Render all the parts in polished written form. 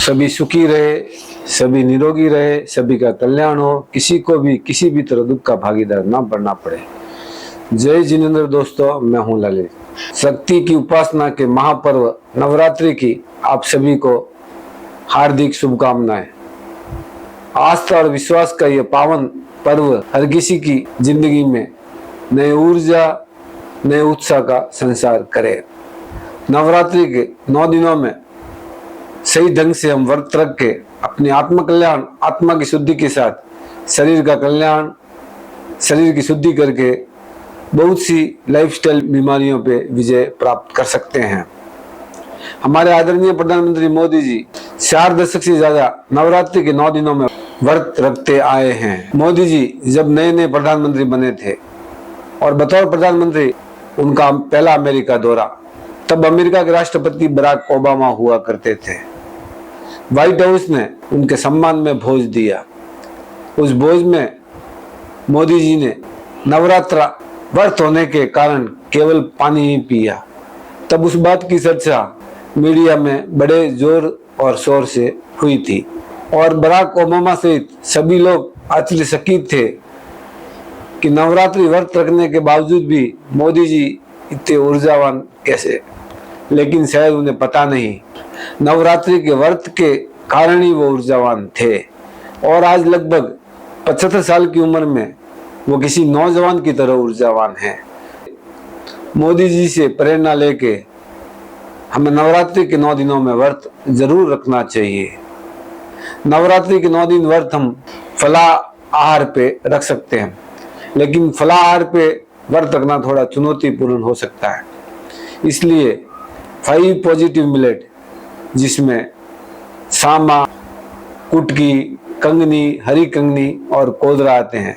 सभी सुखी रहे, सभी निरोगी रहे, सभी का कल्याण हो, किसी को भी किसी भी तरह दुख का भागीदार ना बनना पड़े। जय जिनेंद्र दोस्तों, मैं हूं ललित। शक्ति की उपासना के महापर्व नवरात्रि की आप सभी को हार्दिक शुभकामनाएं। आस्था और विश्वास का यह पावन पर्व हर किसी की जिंदगी में नई ऊर्जा, नए उत्साह का संचार करे। नवरात्रि के 9 दिनों में सही ढंग से हम व्रत रख के अपने आत्म कल्याण, आत्मा की शुद्धि के साथ शरीर का कल्याण, शरीर की शुद्धि करके बहुत सी लाइफस्टाइल बीमारियों पे विजय प्राप्त कर सकते हैं। हमारे आदरणीय प्रधानमंत्री मोदी जी 4 दशक से ज्यादा नवरात्रि के 9 दिनों में व्रत रखते आए हैं। मोदी जी जब नए नए प्रधानमंत्री बने थे और बतौर प्रधानमंत्री उनका पहला अमेरिका दौरा, तब अमेरिका के राष्ट्रपति बराक ओबामा हुआ करते थे। व्हाइट हाउस ने उनके सम्मान में भोज दिया। उस भोज में मोदी जी ने नवरात्रा व्रत होने के कारण केवल पानी ही पिया। तब उस बात की चर्चा मीडिया में बड़े जोर और शोर से हुई थी और बराक ओबामा सहित सभी लोग आश्चर्यचकित थे कि नवरात्रि व्रत रखने के बावजूद भी मोदी जी इतने ऊर्जावान कैसे। लेकिन शायद उन्हें पता नहीं, नवरात्रि के व्रत के कारण ही वो ऊर्जावान थे और आज लगभग 75 साल की उम्र में वो किसी नौजवान की तरह ऊर्जावान है। मोदी जी से प्रेरणा लेके हमें नवरात्रि के 9 दिनों में व्रत जरूर रखना चाहिए। नवरात्रि के 9 दिन व्रत हम फलाहार पे रख सकते हैं, लेकिन फलाहार पे व्रत रखना थोड़ा चुनौतीपूर्ण हो सकता है। इसलिए 5 पॉजिटिव मिलेट, जिसमें सामा, कुटकी, कंगनी, हरी कंगनी और कोदरा आते हैं,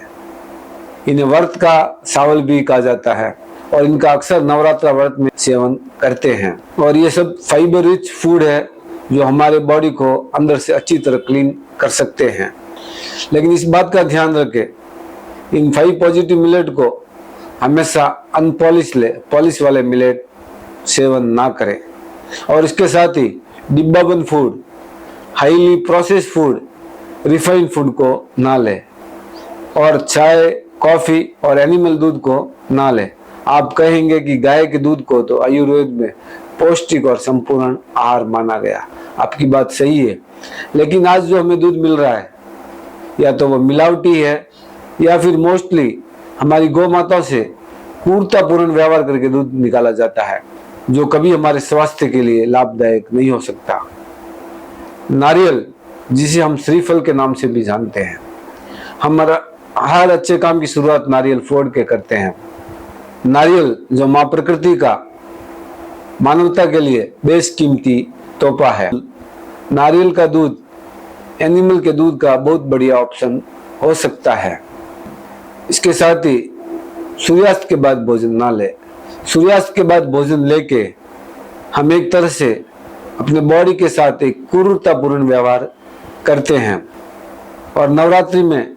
इन्हें व्रत का चावल भी कहा जाता है और इनका अक्सर नवरात्रा व्रत में सेवन करते हैं। और ये सब फाइबर रिच फूड है जो हमारे बॉडी को अंदर से अच्छी तरह क्लीन कर सकते हैं। लेकिन इस बात का ध्यान रखें, इन 5 पॉजिटिव मिलेट को हमेशा अनपॉलिश पॉलिश वाले मिलेट सेवन ना करें। और इसके साथ ही डिब्बाबंद food, highly processed food, refined food को ना लें और चाय, कॉफी और एनिमल दूध को ना लें। आप कहेंगे कि गाय के दूध को तो आयुर्वेद में पौष्टिक और संपूर्ण आहार माना गया। आपकी बात सही है, लेकिन आज जो हमें दूध मिल रहा है या तो वो मिलावटी है या फिर मोस्टली हमारी गौ माताओं से क्रूरतापूर्ण व्यवहार करके दूध निकाला जाता है, जो कभी हमारे स्वास्थ्य के लिए लाभदायक नहीं हो सकता। नारियल, जिसे हम श्रीफल के नाम से भी जानते हैं, हमारा हर अच्छे काम की शुरुआत नारियल फोड़ के करते हैं। नारियल जो माँ प्रकृति का मानवता के लिए बेशकीमती तोहफा है। नारियल का दूध एनिमल के दूध का बहुत बढ़िया ऑप्शन हो सकता है। इसके साथ ही सूर्यास्त के बाद भोजन ना ले। सूर्यास्त के बाद भोजन लेके हम एक तरह से अपने बॉडी के साथ एक क्रूरतापूर्ण व्यवहार करते हैं। और नवरात्रि में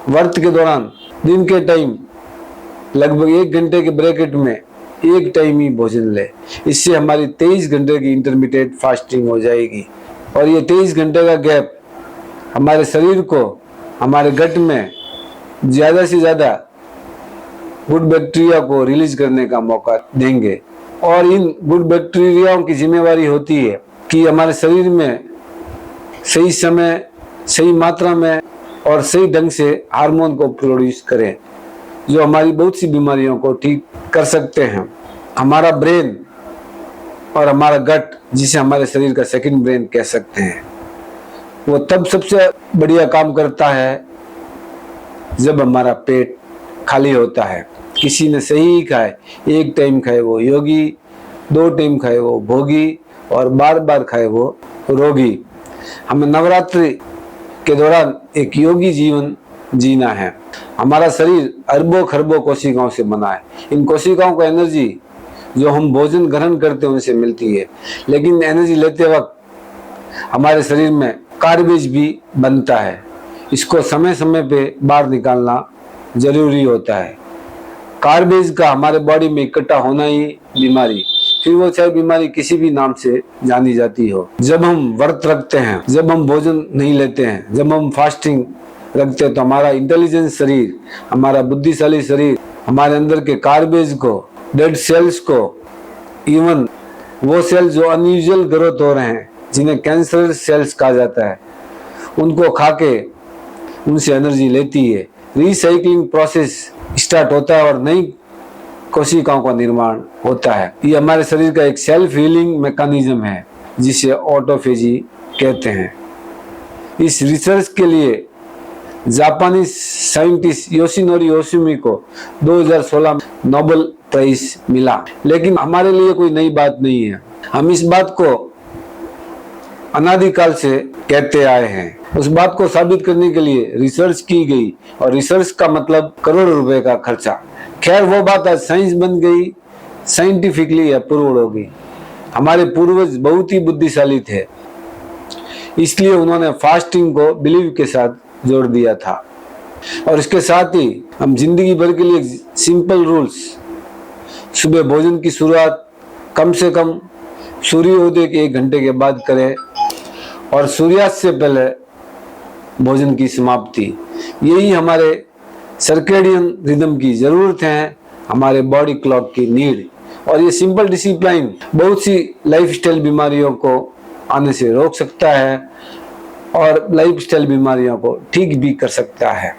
व्रत के दौरान दिन के टाइम लगभग 1 घंटे के ब्रैकेट में एक टाइम ही भोजन ले। इससे हमारी 23 घंटे की इंटरमीडिएट फास्टिंग हो जाएगी और ये 23 घंटे का गैप हमारे शरीर को, हमारे गट में ज्यादा से ज्यादा गुड बैक्टीरिया को रिलीज करने का मौका देंगे। और इन गुड बैक्टीरियाओं की जिम्मेवारी होती है कि हमारे शरीर में सही समय, सही मात्रा में और सही ढंग से हार्मोन को प्रोड्यूस करें, जो हमारी बहुत सी बीमारियों को ठीक कर सकते हैं। हमारा ब्रेन और हमारा गट, जिसे हमारे शरीर का सेकंड ब्रेन कह सकते हैं, वो तब सबसे बढ़िया काम करता है जब हमारा पेट खाली होता है। किसी ने सही खाए, 1 टाइम खाए वो योगी, 2 टाइम खाए वो भोगी और बार बार खाए वो रोगी। हमें नवरात्रि के दौरान एक योगी जीवन जीना है। हमारा शरीर अरबों खरबों कोशिकाओं से बना है। इन कोशिकाओं को एनर्जी जो हम भोजन ग्रहण करते हैं उनसे मिलती है, लेकिन एनर्जी लेते वक्त हमारे शरीर में कार्बेज भी बनता है। इसको समय समय पे बाहर निकालना जरूरी होता है। कार्बेज का हमारे बॉडी में इकट्ठा होना ही बीमारी फिर वो चाहे बीमारी किसी भी नाम से जानी जाती हो। जब हम व्रत रखते हैं, जब हम भोजन नहीं लेते हैं, जब हम फास्टिंग रखते हैं, तो हमारा इंटेलिजेंस शरीर, हमारा बुद्धिशाली शरीर, हमारे अंदर के कार्बेज को, डेड सेल्स को, इवन वो सेल्स जो अनयूजुअल ग्रोथ हो रहे हैं, जिन्हें कैंसर सेल्स कहा जाता है, उनको खा के उनसे एनर्जी लेती है। रिसाइकलिंग प्रोसेस स्टार्ट होता है और नई कोशिकाओं का निर्माण होता है। ये हमारे शरीर का एक सेल्फ हीलिंग मैकेनिज्म है जिसे ऑटोफेजी कहते हैं। इस रिसर्च के लिए जापानी साइंटिस्ट योशिनोरी ओसुमी को 2016 में नोबेल प्राइज मिला। लेकिन हमारे लिए कोई नई बात नहीं है, हम इस बात को अनादिकाल से कहते आए हैं। उस बात को साबित करने के लिए रिसर्च की गई, और रिसर्च का मतलब करोड़ों रुपए का खर्चा। खैर वो बात आज साइंस बन गई, साइंटिफिकली अप्रूव्ड हो गई। हमारे पूर्वज बहुत ही बुद्धिशाली थे, इसलिए उन्होंने फास्टिंग को बिलीव के साथ जोड़ दिया था। और इसके साथ ही हम जिंदगी भर के लिए सिंपल रूल्स, सुबह भोजन की शुरुआत कम से कम सूर्योदय के 1 घंटे के बाद करें और सूर्यास्त से पहले भोजन की समाप्ति। यही हमारे सर्केडियन रिदम की जरूरत है, हमारे बॉडी क्लॉक की नीड। और ये सिंपल डिसिप्लिन बहुत सी लाइफस्टाइल बीमारियों को आने से रोक सकता है और लाइफस्टाइल बीमारियों को ठीक भी कर सकता है।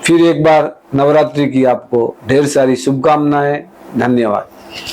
फिर एक बार नवरात्रि की आपको ढेर सारी शुभकामनाएं। धन्यवाद।